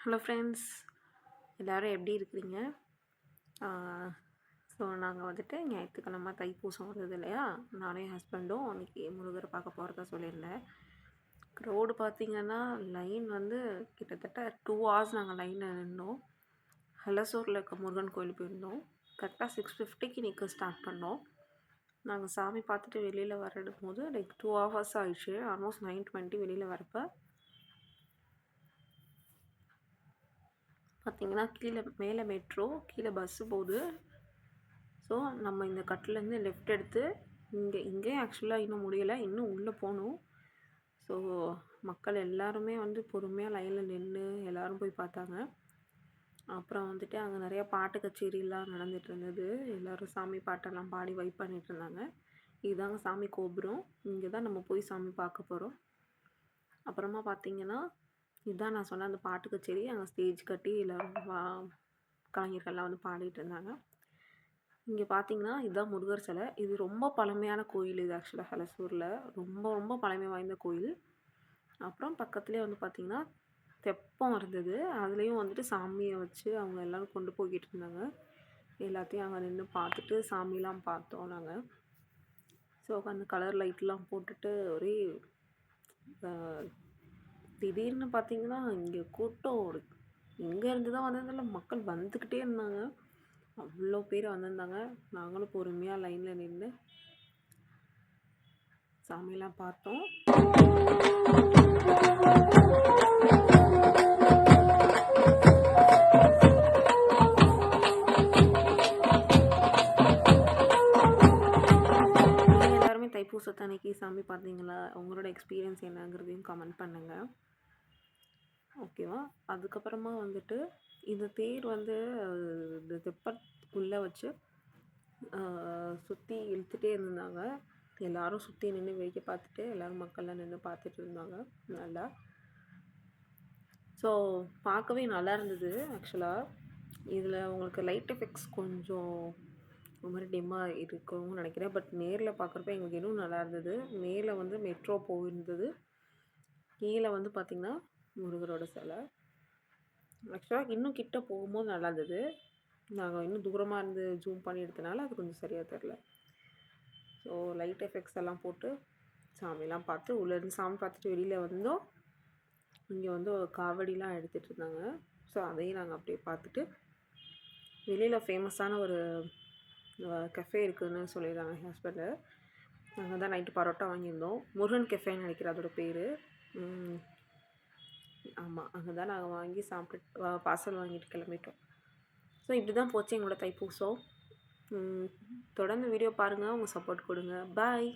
Hello friends, எல்லோரும் எப்படி இருக்கிறீங்க? ஸோ நாங்கள் வந்துட்டு ஞாயிற்றுக்கிழமை தைப்பூசம் வருது இல்லையா, நானும் என் ஹஸ்பண்டும் அன்றைக்கி முருகரை பார்க்க போகிறதா சொல்லியிருந்தேன். ரோடு பார்த்திங்கன்னா லைன் வந்து கிட்டத்தட்ட 2 hours நாங்கள் லைனில் நின்றோம். ஹலசூரில் இருக்க முருகன் கோயில் போயிருந்தோம். கரெக்டாக 6:50க்கு நிற்க ஸ்டார்ட் பண்ணோம். நாங்கள் சாமி பார்த்துட்டு வெளியில் வரடும் போது 2 hours ஆயிடுச்சு. ஆல்மோஸ்ட் 9:20 வெளியில் வரப்போ பார்த்திங்கன்னா மேலே மெட்ரோ, கீழே பஸ்ஸு போகுது. ஸோ நம்ம இந்த கட்டிலேருந்து லெஃப்ட் எடுத்து இங்கே ஆக்சுவலாக இன்னும் முடியலை, இன்னும் உள்ளே போகணும். ஸோ மக்கள் எல்லாருமே வந்து பொறுமையாக லைனில் நின்று எல்லோரும் போய் பார்த்தாங்க. அப்புறம் வந்துட்டு அங்கே நிறையா பாட்டு கச்சேரிலாம் நடந்துகிட்டு இருந்தது. எல்லோரும் சாமி பாட்டெல்லாம் பாடி வைப் பண்ணிகிட்டு இருந்தாங்க. இதுதாங்க சாமி கோபுரம். இங்கே தான் நம்ம போய் சாமி பார்க்க போகிறோம். அப்புறமா பார்த்திங்கன்னா இதுதான் நான் சொன்ன அந்த பாட்டு கச்சேரி. அங்கே ஸ்டேஜ் கட்டி எல்லோரும் கலைஞர்கள்லாம் வந்து பாடிட்டு இருந்தாங்க. இங்கே பார்த்திங்கன்னா இதுதான் முருகர் சிலை. இது ரொம்ப பழமையான கோயில். இது ஆக்சுவலாக ஹலசூரில் ரொம்ப ரொம்ப பழமை வாய்ந்த கோயில். அப்புறம் பக்கத்துலேயே வந்து பார்த்திங்கன்னா தெப்பம் இருந்தது. அதுலேயும் வந்துட்டு சாமியை வச்சு அவங்க எல்லோரும் கொண்டு போய்கிட்டு இருந்தாங்க. எல்லாத்தையும் அங்கே நின்று பார்த்துட்டு சாமிலாம் பார்த்தோம் நாங்கள். ஸோ அந்த கலர் லைட்லாம் போட்டுட்டு ஒரே திடீர்னு பார்த்திங்கன்னா இங்கே கூட்டம் எங்கேருந்து தான் வந்ததில்ல, மக்கள் வந்துக்கிட்டே இருந்தாங்க. அவ்வளோ பேர் வந்திருந்தாங்க. நாங்களும் பொறுமையாக லைனில் நின்று சாமியெல்லாம் பார்த்தோம். எல்லாருமே தைப்பூசத்தன்னைக்கு சாமி பார்த்தீங்களா? உங்களோட எக்ஸ்பீரியன்ஸ் என்னங்கிறதையும் கமெண்ட் பண்ணுங்கள். ஓகேவா? அதுக்கப்புறமா வந்துட்டு இந்த தேர் வந்து இந்த தெப்பத்துக்குள்ளே வச்சு சுற்றி இழுத்துட்டே இருந்தாங்க. எல்லோரும் சுற்றி நின்று வேடிக்கை பார்த்துட்டு எல்லோரும் மக்கள்லாம் நின்று பார்த்துட்டு இருந்தாங்க நல்லா. ஸோ பார்க்கவே நல்லா இருந்தது. ஆக்சுவலாக இதில் உங்களுக்கு லைட் எஃபெக்ட்ஸ் கொஞ்சம் ஒரு மாதிரி டிம்மாக இருக்கும்னு நினைக்கிறேன். பட் நேரில் பார்க்குறப்ப எங்களுக்கு இன்னும் நல்லா இருந்தது. மேலே வந்து மெட்ரோ போயிருந்தது, கீழே வந்து பார்த்திங்கன்னா முருகரோட சிலை. ஆக்சுவலாக இன்னும் கிட்ட போகும்போது நல்லா இருந்தது. நாங்கள் இன்னும் தூரமாக இருந்து ஜூம் பண்ணி எடுத்தனால அது கொஞ்சம் சரியாக தெரில. ஸோ லைட் எஃபெக்ட்ஸ் எல்லாம் போட்டு சாமிலாம் பார்த்து உள்ளேருந்து சாமி பார்த்துட்டு வெளியில் வந்தோம். இங்கே வந்து காவடிலாம் எடுத்துகிட்டு இருந்தாங்க. ஸோ அதையும் நாங்கள் அப்படியே பார்த்துட்டு வெளியில் ஃபேமஸான ஒரு கஃபே இருக்குதுன்னு சொல்லியிருந்தாங்க என் ஹஸ்பண்டு. நாங்கள் தான் நைட்டு பரோட்டா வாங்கியிருந்தோம். முருகன் கெஃபேன்னு நினைக்கிறேன் அதோட பேர். ஆமாம், அங்கே தான் நாங்கள் வாங்கி சாப்பிட்டு பார்சல் வாங்கிட்டு கிளம்பிட்டோம். ஸோ இப்படி தான் போச்சு எங்களோட தைப்பூசம். தொடர்ந்து வீடியோ பாருங்கள், உங்கள் சப்போர்ட் கொடுங்க. பாய்.